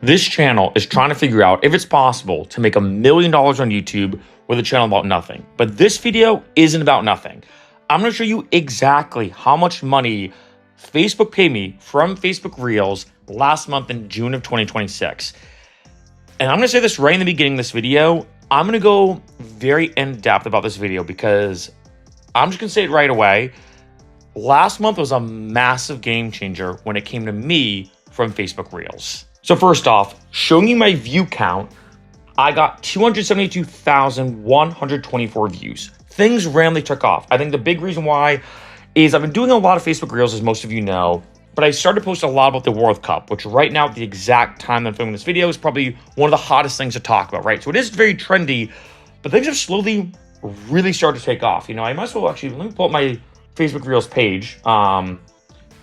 This channel is trying to figure out if it's possible to make $1 million on YouTube with a channel about nothing. But this video isn't about nothing. I'm going to show you exactly how much money Facebook paid me from Facebook Reels last month in June of 2026. And I'm going to say this right in the beginning of this video. I'm going to go very in-depth about this video because I'm just going to say it right away. Last month was a massive game changer when it came to me from Facebook Reels. So first off, showing you my view count, I got 272,124 views. Things randomly took off. I think the big reason why is I've been doing a lot of Facebook Reels, as most of you know, but I started to post a lot about the World Cup, which right now at the exact time that I'm filming this video is probably one of the hottest things to talk about, right? So it is very trendy, but things have slowly really started to take off. You know, I might as well actually, let me pull up my Facebook Reels page to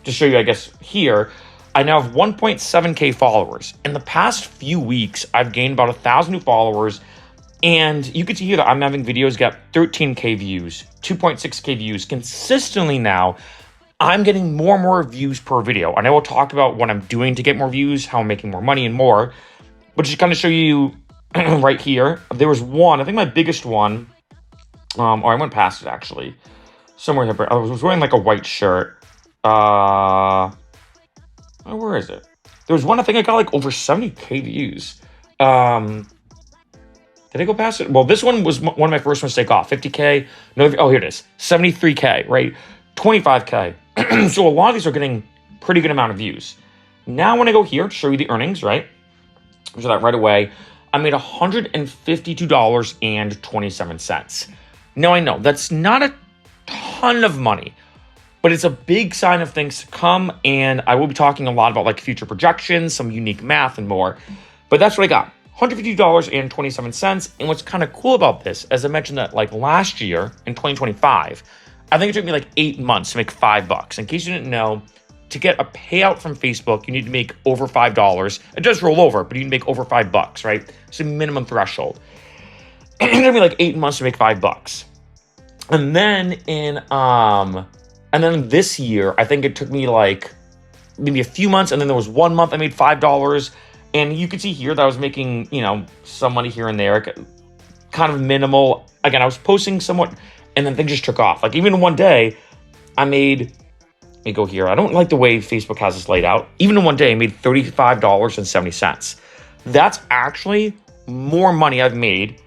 show you, I guess, here. I now have 1.7K followers. In the past few weeks, I've gained about 1,000 new followers. And you can see here that I'm having videos get 13K views, 2.6K views. Consistently now, I'm getting more and more views per video. And I will talk about what I'm doing to get more views, how I'm making more money and more. But just kind of show you right here, there was one, I think my biggest one, or I went past it actually. Somewhere here, I was wearing like a white shirt. Where is it? There was one, I think I got like over 70K views. Did I go past it? Well, this one was one of my first ones to take off. 50K. No, oh, here it is. 73K, right? 25K. So a lot of these are getting pretty good amount of views. Now when I go here to show you the earnings, right? So that right away, I made $152.27. Now I know that's not a ton of money, but it's a big sign of things to come, and I will be talking a lot about like future projections, some unique math, and more. But that's what I got, $152.27. And what's kind of cool about this, as I mentioned that like last year in 2025, I think it took me like 8 months to make $5. In case you didn't know, to get a payout from Facebook, you need to make over $5. It does roll over, but you need to make over $5, right? It's a minimum threshold. And it took me like 8 months to make $5. And then and then this year, I think it took me like maybe a few months, and then there was 1 month I made $5. And you can see here that I was making, you know, some money here and there, kind of minimal. Again, I was posting somewhat, and then things just took off. Like even in one day, I made, let me go here. I don't like the way Facebook has this laid out. Even in one day, I made $35.70. That's actually more money I've made.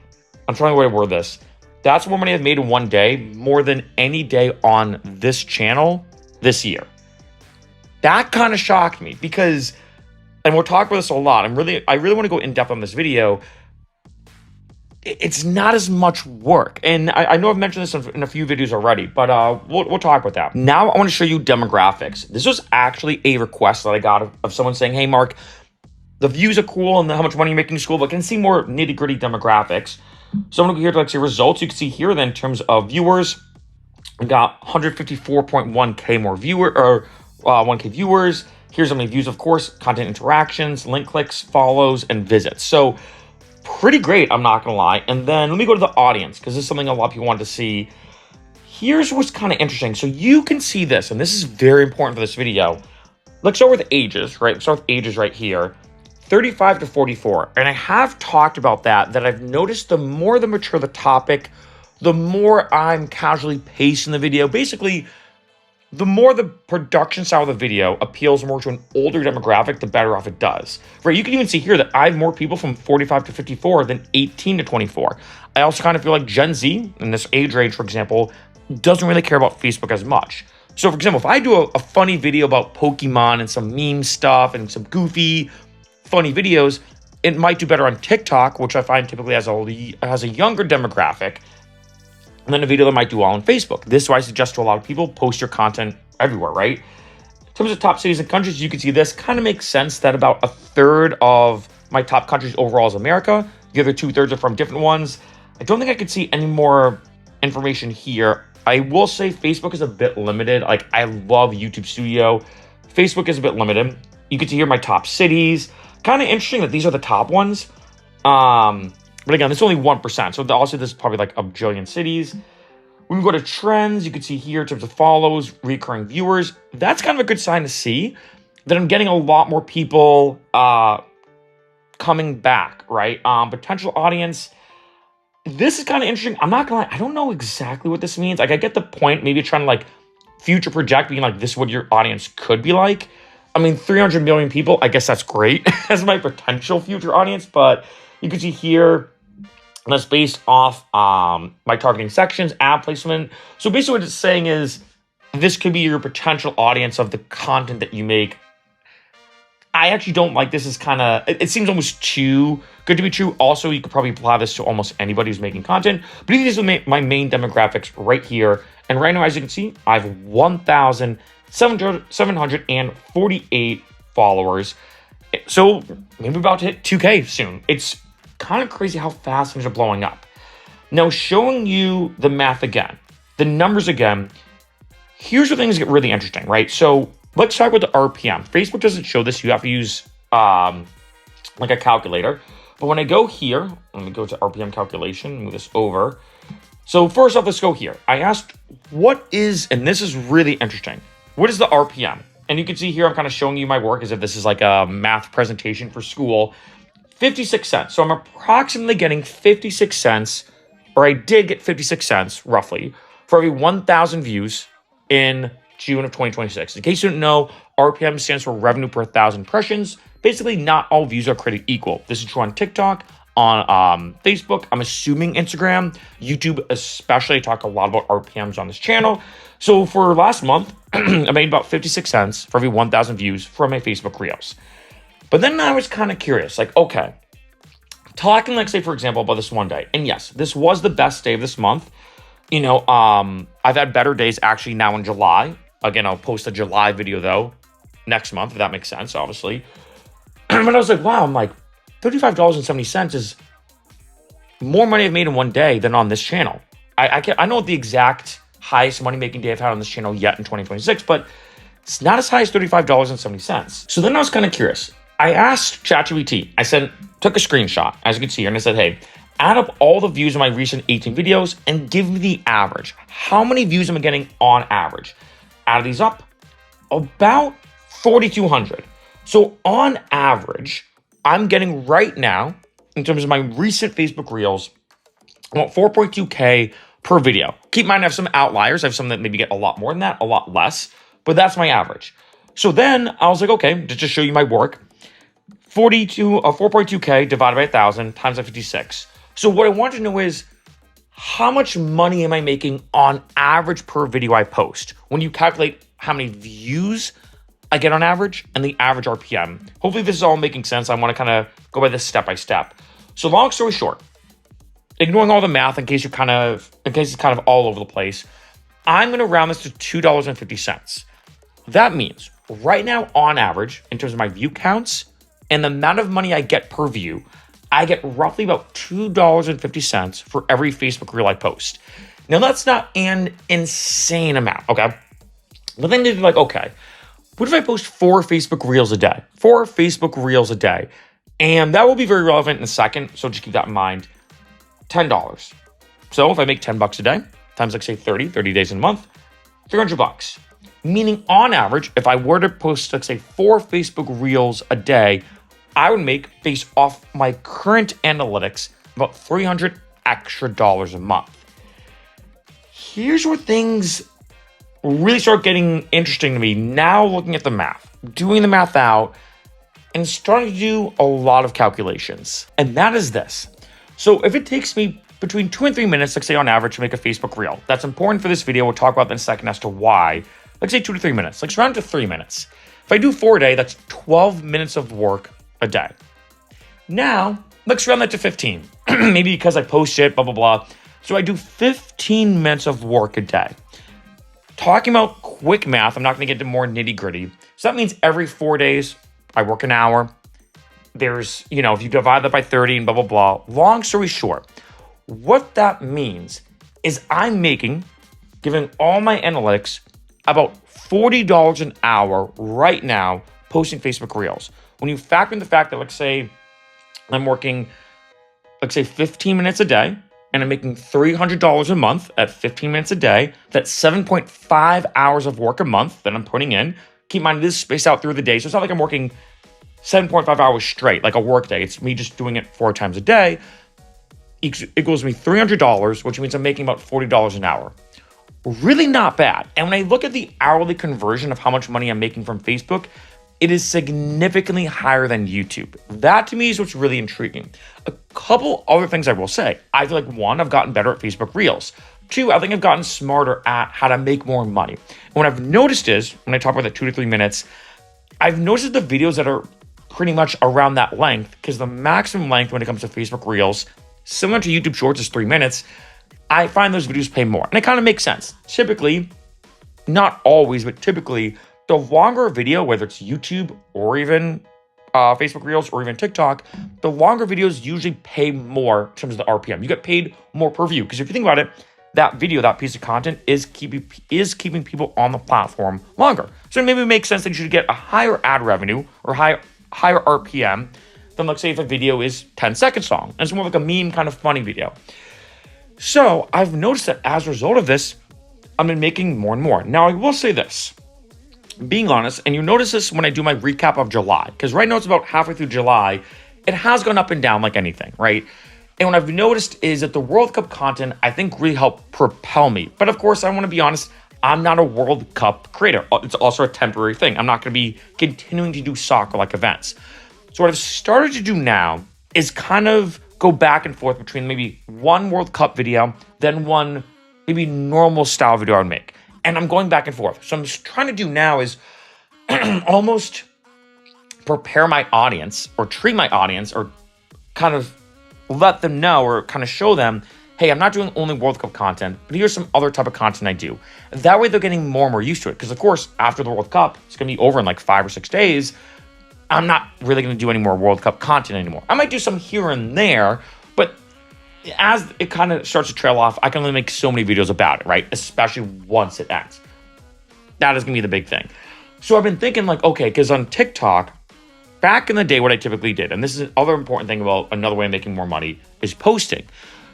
I'm trying to word this. That's more money I've made in one day, more than any day on this channel this year. That kind of shocked me because, and we'll talk about this a lot. I really want to go in depth on this video. It's not as much work. And I know I've mentioned this in a few videos already, but we'll talk about that. Now I want to show you demographics. This was actually a request that I got of someone saying, hey, Mark, the views are cool and how much money you're making in school, but can see more nitty gritty demographics. So I'm going to go here to like see results. You can see here then in terms of viewers, we got 154.1K more viewer or 1K viewers. Here's how many views, of course, content interactions, link clicks, follows, and visits. So pretty great, I'm not going to lie. And then let me go to the audience because this is something a lot of people wanted to see. Here's what's kind of interesting. So you can see this, and this is very important for this video. Let's start with ages, right? Let's start with ages right here. 35 to 44. And I have talked about that I've noticed the more the mature the topic, the more I'm casually pacing the video. Basically, the more the production style of the video appeals more to an older demographic, the better off it does. Right? You can even see here that I have more people from 45 to 54 than 18 to 24. I also kind of feel like Gen Z, in this age range, for example, doesn't really care about Facebook as much. So, for example, if I do a funny video about Pokemon and some meme stuff and some goofy, funny videos, it might do better on TikTok, which I find typically has a younger demographic, and then a video that might do well on Facebook. This is why I suggest to a lot of people, post your content everywhere, right? In terms of top cities and countries, you can see this kind of makes sense that about a third of my top countries overall is America. The other 2/3 are from different ones. I don't think I could see any more information here. I will say Facebook is a bit limited. Like, I love YouTube Studio. Facebook is a bit limited. You can see here my top cities. Kind of interesting that these are the top ones. But again, it's only 1%. So also this is probably like a bajillion cities. When we go to trends, you can see here in terms of follows, recurring viewers. That's kind of a good sign to see that I'm getting a lot more people coming back, right? Potential audience. This is kind of interesting. I'm not gonna lie, I don't know exactly what this means. Like, I get the point. Maybe trying to like future project, being like, this is what your audience could be like. I mean, 300 million people, I guess that's great as my potential future audience, but you can see here, that's based off my targeting sections, ad placement. So basically what it's saying is this could be your potential audience of the content that you make. I actually don't like this. Is kind of, it seems almost too good to be true. Also, you could probably apply this to almost anybody who's making content. But these are my main demographics right here. And right now, as you can see, I have 1,748 followers. So maybe about to hit 2K soon. It's kind of crazy how fast things are blowing up. Now, showing you the math again, the numbers again, here's where things get really interesting, right? So let's talk about the RPM. Facebook doesn't show this. You have to use like a calculator. But when I go here, let me go to RPM calculation, move this over. So first off, let's go here. I asked, what is, and this is really interesting, what is the RPM? And you can see here, I'm kind of showing you my work as if this is like a math presentation for school. 56 cents. So I'm approximately getting 56 cents, or I did get 56 cents roughly, for every 1,000 views in June of 2026. In case you didn't know, RPM stands for revenue per 1,000 impressions. Basically, not all views are created equal. This is true on TikTok, on Facebook, I'm assuming Instagram, YouTube especially. I talk a lot about RPMs on this channel. So for last month, I made about 56 cents for every 1,000 views for my Facebook Reels. But then I was kind of curious, like, okay, talking like, say, for example, about this one day. And yes, this was the best day of this month. You know, I've had better days actually now in July. Again, I'll post a July video though next month, if that makes sense, obviously. But I was like, wow, I'm like, $35.70 is more money I've made in one day than on this channel. I know the exact highest money making day I've had on this channel yet in 2026, but it's not as high as $35.70. So then I was kind of curious. I asked ChatGPT, took a screenshot, as you can see here, and I said, hey, add up all the views of my recent 18 videos and give me the average. How many views am I getting on average? Add these up, about 4,200. So on average, I'm getting right now, in terms of my recent Facebook Reels, about 4.2K per video. Keep in mind, I have some outliers. I have some that maybe get a lot more than that, a lot less, but that's my average. So then I was like, okay, to just show you my work, 4.2K divided by 1,000 times by 56. So what I want to know is, how much money am I making on average per video I post? When you calculate how many views I get on average and the average RPM. Hopefully this is all making sense. I want to kind of go by this step by step. So long story short, ignoring all the math in case it's kind of all over the place, I'm going to round this to $2.50. That means right now on average, in terms of my view counts and the amount of money I get per view, I get roughly about $2.50 for every Facebook Reel I post. Now that's not an insane amount, okay? But then you're like, okay, what if I post 4 Facebook Reels a day? 4 Facebook Reels a day. And that will be very relevant in a second, so just keep that in mind. $10. So if I make $10 a day, times like say 30 days in a month, $300. Meaning on average, if I were to post like say 4 Facebook Reels a day, I would make, based off my current analytics, about $300 extra a month. Here's where things really start getting interesting to me now, looking at the math, doing the math out, and starting to do a lot of calculations. And that is this. So if it takes me between 2 and 3 minutes, let's say on average, to make a Facebook Reel, that's important for this video. We'll talk about that in a second as to why. Let's say 2 to 3 minutes. Let's round to 3 minutes. If I do 4 a day, that's 12 minutes of work a day. Now, let's round that to 15. Maybe because I post it, blah, blah, blah. So I do 15 minutes of work a day. Talking about quick math, I'm not going to get into more nitty gritty. So that means every 4 days, I work an hour. There's, if you divide that by 30 and blah, blah, blah. Long story short, what that means is I'm making, given all my analytics, about $40 an hour right now posting Facebook Reels. When you factor in the fact that, let's say, I'm working, 15 minutes a day, and I'm making $300 a month at 15 minutes a day, that's 7.5 hours of work a month that I'm putting in. Keep in mind, this is spaced out through the day, so it's not like I'm working 7.5 hours straight, like a work day. It's me just doing it 4 times a day. Equals me $300, which means I'm making about $40 an hour. Really not bad. And when I look at the hourly conversion of how much money I'm making from Facebook, it is significantly higher than YouTube. That to me is what's really intriguing. A couple other things I will say. I feel like 1, I've gotten better at Facebook Reels. 2, I think I've gotten smarter at how to make more money. And what I've noticed is, when I talk about the 2 to 3 minutes, I've noticed the videos that are pretty much around that length, because the maximum length when it comes to Facebook Reels, similar to YouTube Shorts, is 3 minutes. I find those videos pay more. And it kind of makes sense. Typically, not always, but typically, the longer a video, whether it's YouTube or even Facebook Reels or even TikTok, the longer videos usually pay more in terms of the RPM. You get paid more per view. Because if you think about it, that video, that piece of content is keeping people on the platform longer. So maybe it makes sense that you should get a higher ad revenue or higher RPM than, let's say, if a video is 10 seconds long. And it's more like a meme kind of funny video. So I've noticed that as a result of this, I've been making more and more. Now, I will say this, being honest, and you notice this when I do my recap of July, because right now it's about halfway through July. It has gone up and down like anything, right? And what I've noticed is that the World Cup content, I think, really helped propel me. But of course, I want to be honest, I'm not a World Cup creator. It's also a temporary thing. I'm not going to be continuing to do soccer-like events. So what I've started to do now is kind of go back and forth between maybe one World Cup video, then one maybe normal style video I would make. And I'm going back and forth. So I'm just trying to do now is almost prepare my audience or treat my audience or kind of let them know or kind of show them, hey, I'm not doing only World Cup content, but here's some other type of content I do. That way they're getting more and more used to it. Because of course, after the World Cup, it's going to be over in like 5 or 6 days. I'm not really going to do any more World Cup content anymore. I might do some here and there, but as it kind of starts to trail off, I can only make so many videos about it, right? Especially once it ends. That is going to be the big thing. So I've been thinking like, okay, because on TikTok, back in the day, what I typically did, and this is another important thing about another way of making more money, is posting.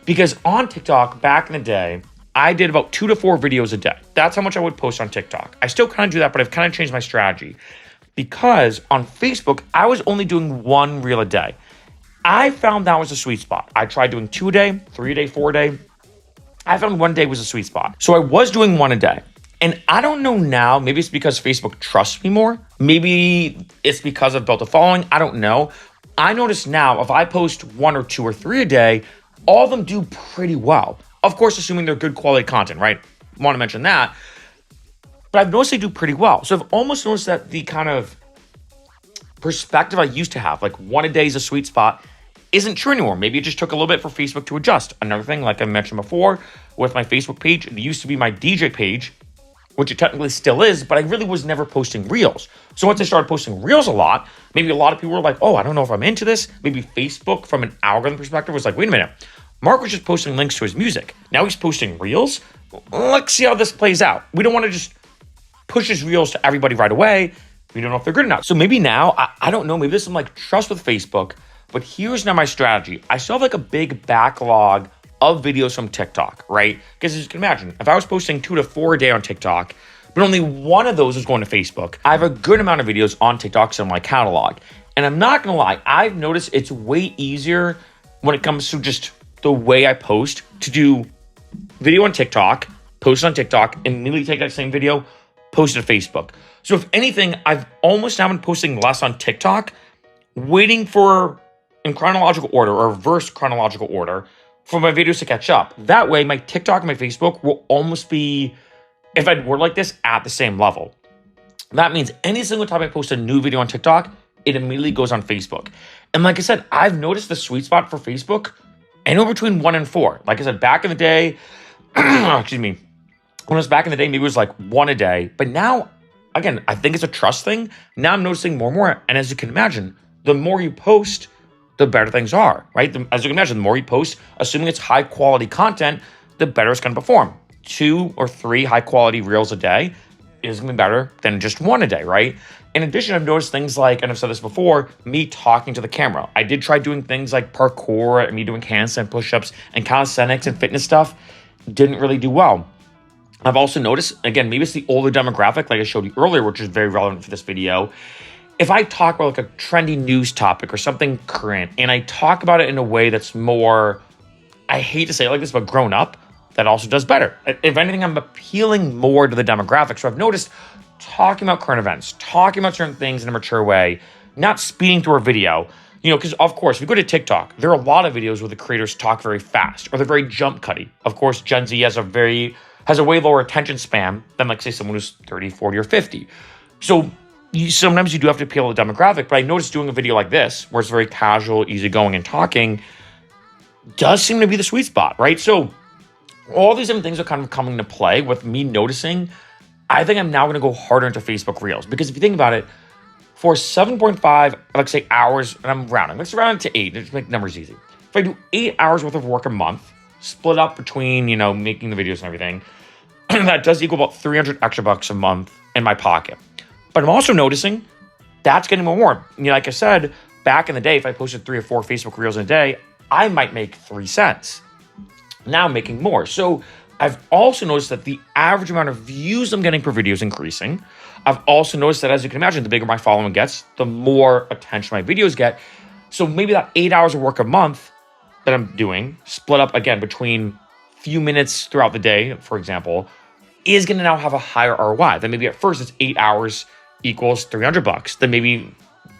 Because on TikTok, back in the day, I did about 2 to 4 videos a day. That's how much I would post on TikTok. I still kind of do that, but I've kind of changed my strategy. Because on Facebook, I was only doing 1 reel a day. I found that was a sweet spot. I tried doing 2 a day, 3 a day, 4 a day. I found 1 day was a sweet spot. So I was doing 1 a day. And I don't know now, maybe it's because Facebook trusts me more. Maybe it's because I've built a following. I don't know. I notice now if I post 1 or 2 or 3 a day, all of them do pretty well. Of course, assuming they're good quality content, right? Want to mention that. But I've noticed they do pretty well. So I've almost noticed that the kind of perspective I used to have, like 1 a day is a sweet spot, isn't true anymore. Maybe it just took a little bit for Facebook to adjust. Another thing, like I mentioned before, with my Facebook page, it used to be my DJ page, which it technically still is, but I really was never posting Reels. So once I started posting Reels a lot, maybe a lot of people were like, oh, I don't know if I'm into this. Maybe Facebook, from an algorithm perspective, was like, wait a minute. Mark was just posting links to his music. Now he's posting Reels. Let's see how this plays out. We don't want to just push his Reels to everybody right away. We don't know if they're good enough. So maybe now, I don't know, maybe there's some like trust with Facebook, but here's now my strategy. I still have like a big backlog of videos from TikTok, right? Because as you can imagine, if I was posting 2 to 4 a day on TikTok, but only 1 of those was going to Facebook, I have a good amount of videos on TikTok in my catalog. And I'm not gonna lie, I've noticed it's way easier when it comes to just the way I post to do video on TikTok, post it on TikTok, and immediately take that same video, post it to Facebook. So if anything, I've almost now been posting less on TikTok, waiting for, in chronological order or reverse chronological order, for my videos to catch up. That way, my TikTok and my Facebook will almost be, if I'd word like this, at the same level. That means any single time I post a new video on TikTok, it immediately goes on Facebook. And like I said, I've noticed the sweet spot for Facebook anywhere between 1 and 4. Like I said, back in the day, excuse me, when it was back in the day, maybe it was like 1 a day. But now, again, I think it's a trust thing. Now I'm noticing more and more. And as you can imagine, the more you post, the better things are, right? As you can imagine, the more you post, assuming it's high quality content, the better it's going to perform. 2 or 3 high quality reels a day is going to be better than just 1 a day, right? In addition, I've noticed things like, and I've said this before, me talking to the camera. I did try doing things like parkour and me doing handstand push-ups and calisthenics and fitness stuff. Didn't really do well. I've also noticed, again, maybe it's the older demographic, like I showed you earlier, which is very relevant for this video, if I talk about like a trendy news topic or something current, and I talk about it in a way that's more, I hate to say it like this, but grown up, that also does better. If anything, I'm appealing more to the demographic. So I've noticed talking about current events, talking about certain things in a mature way, not speeding through a video, because of course, if you go to TikTok, there are a lot of videos where the creators talk very fast or they're very jump cutty. Of course, Gen Z has a way lower attention span than like say someone who's 30, 40, or 50. So sometimes you do have to appeal to the demographic, but I noticed doing a video like this, where it's very casual, easygoing, and talking, does seem to be the sweet spot, right? So all these different things are kind of coming into play with me noticing, I think I'm now going to go harder into Facebook Reels. Because if you think about it, for 7.5, let's say hours, and I'm rounding, let's round it to 8, just make numbers easy. If I do 8 hours worth of work a month, split up between, making the videos and everything, that does equal about 300 extra bucks a month in my pocket. But I'm also noticing that's getting more warm. Like I said, back in the day, if I posted 3 or 4 Facebook Reels in a day, I might make 3 cents. Now I'm making more. So I've also noticed that the average amount of views I'm getting per video is increasing. I've also noticed that, as you can imagine, the bigger my following gets, the more attention my videos get. So maybe that 8 hours of work a month that I'm doing, split up again between few minutes throughout the day, for example, is going to now have a higher ROI. Then maybe at first it's 8 hours equals 300 bucks. Then maybe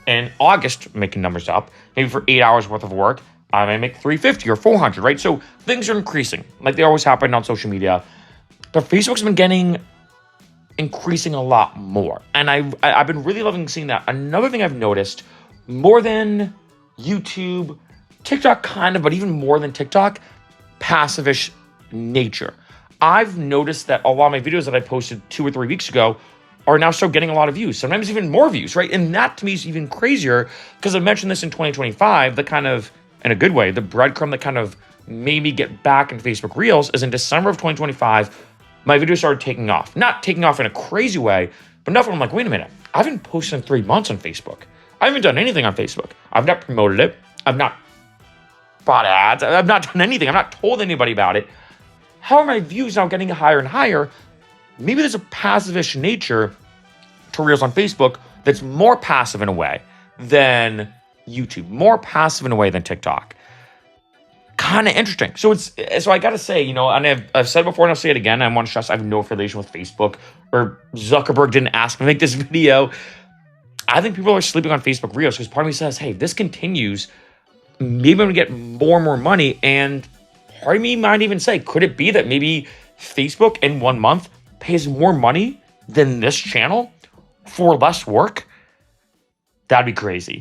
in August, making numbers up, maybe for 8 hours worth of work, I may make 350 or 400, right? So things are increasing like they always happen on social media. But Facebook's been increasing a lot more. And I've been really loving seeing that. Another thing I've noticed, more than YouTube, TikTok kind of, but even more than TikTok, passive-ish nature. I've noticed that a lot of my videos that I posted 2 or 3 weeks ago are now still getting a lot of views, sometimes even more views, right? And that to me is even crazier because I mentioned this in 2025, the kind of, in a good way, the breadcrumb that kind of made me get back into Facebook Reels is in December of 2025, my videos started taking off. Not taking off in a crazy way, but enough when I'm like, wait a minute, I haven't posted in 3 months on Facebook. I haven't done anything on Facebook. I've not promoted it. I've not bought ads. I've not done anything. I've not told anybody about it. How are my views now getting higher and higher? Maybe there's a passive-ish nature to Reels on Facebook that's more passive in a way than YouTube, more passive in a way than TikTok. Kind of interesting. So I got to say, and I've said before and I'll say it again, I want to stress I have no affiliation with Facebook, or Zuckerberg didn't ask me to make this video. I think people are sleeping on Facebook Reels because part of me says, hey, if this continues, maybe I'm going to get more and more money. And part of me might even say, could it be that maybe Facebook in 1 month pays more money than this channel for less work? That'd be crazy.